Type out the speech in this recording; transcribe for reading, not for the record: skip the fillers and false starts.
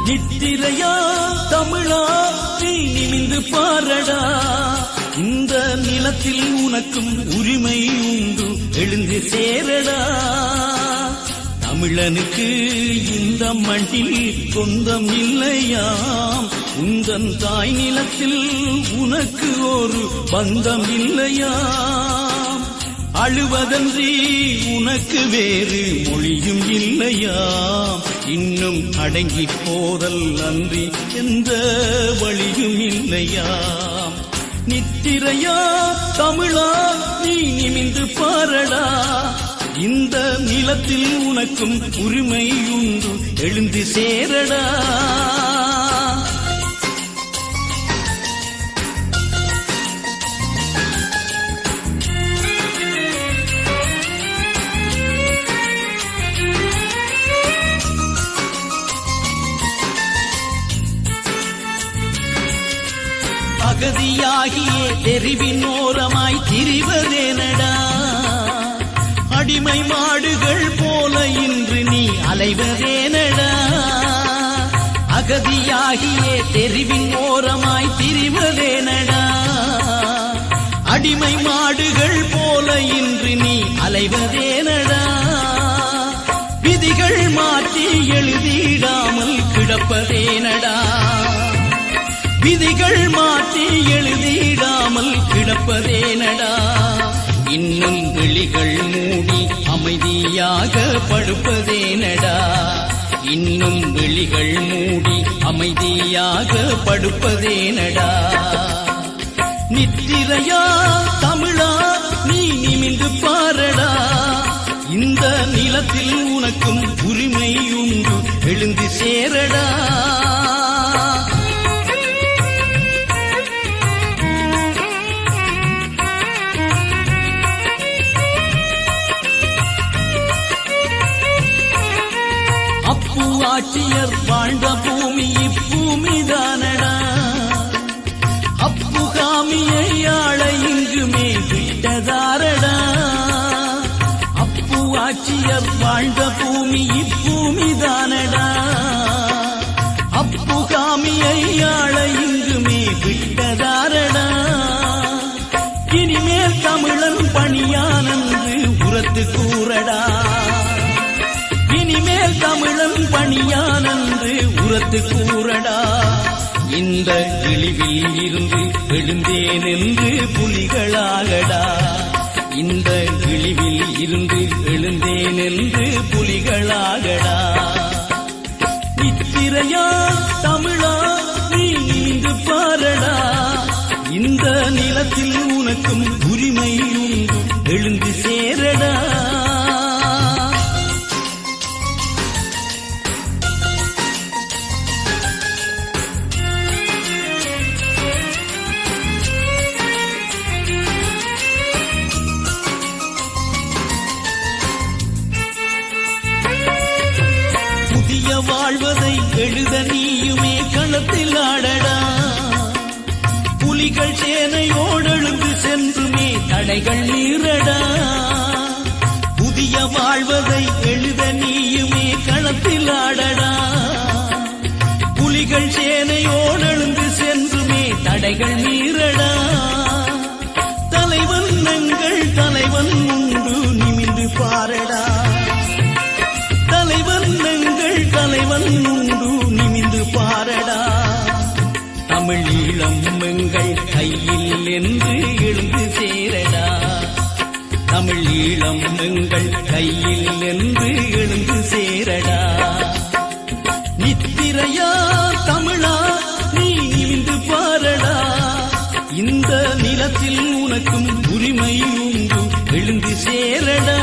நித்திரையா தமிழா நீ நிமிந்து பாரடா, இந்த நிலத்தில் உனக்கும் உரிமை உண்டு, எழுந்து சேரடா. தமிழனுக்கு இந்த மண்ணில் சொந்தம் இல்லையாம், உந்தன் தாய் நிலத்தில் உனக்கு ஒரு பந்தம் இல்லையாம். அழுவதன்றி உனக்கு வேறு மொழியும் இல்லையாம், இன்னும் அடங்கி போதல் அன்றி எந்த வழியும் இல்லையாம். நித்திரையா தமிழா நீ நிமிந்து பாரடா, இந்த நிலத்தில் உனக்கும் உரிமை உண்டு, எழுந்து சேரடா. அகதியாகியே தெரிவின் ஓரமாய் திரிவதேனடா, அடிமை மாடுகள் போல இன்று நீ அலைவதேனடா. அகதியாகியே தெரிவின் ஓரமாய் திரிவதேனடா, அடிமை மாடுகள் போல இன்று நீ அலைவதேனடா. விதிகள் மாற்றி எழுதிடாமல் கிடப்பதேனடா, விதிகள் மாற்றி எழுதிடாமல் கிடப்பதேனடா. இன்னும் விழிகள் மூடி அமைதியாக படுப்பதேனடா, இன்னும் விழிகள் மூடி அமைதியாக படுப்பதேனடா. நித்திரையா தமிழா நீ நிமிந்து பாரடா, இந்த நிலத்தில் உனக்கும் உரிமை உண்டு, எழுந்து சேரடா. அப்பு ஆட்சியர் வாழ்ந்த பூமி இப்பூமிதானடா, அப்பு காமியை ஆள இங்குமே விட்டதாரடா. அப்பு ஆட்சியர் வாழ்ந்த பூமி இப்பூமிதானடா, அப்பு காமியை ஆள இங்குமே விட்டதாரடா. இனிமேல் தமிழன் பணியானன்று உரத்து கூறடா, இனிமேல் தமிழன் பணியானன்று உரத்து கூறடா. இந்த இழிவில் இருந்து எழுந்தேன் என்று புலிகளாகடா, இந்த இழிவில் இருந்து எழுந்தேன் என்று புலிகளாகடா. நித்திரையா தமிழா நீ நிமிந்து பாரடா, இந்த நிலத்தில் உனக்கும் உரிமை உண்டு, எழுந்து சேரடா. புதிய வாழ்வதை எழுத நீயுமே களத்தில் ஆடடா, புலிகள் சேனையோடெழுந்து சென்றுமே தடைகள் மீறடா. புதிய வாழ்வதை எழுத நீயுமே களத்தில் ஆடடா, புலிகள் சேனையோடெழுந்து சென்றுமே தடைகள் மீறடா. தலைவன் எங்கள் தலைவன் உண்டு, நிமிந்து பாரடா, தலைவன் எங்கள் தலைவன் உண்டு, நிமிந்து பாரடா. தமிழ் ஈழம் எங்கள் கையில் என்று எழுந்து சேரடா, தமிழ் ஈழம் எங்கள் கையில் என்று எழுந்து சேரடா. நித்திரையா தமிழா நீ நிமிந்து பாரடா, இந்த நிலத்தில் உனக்கும் உரிமை உண்டு, எழுந்து சேரடா.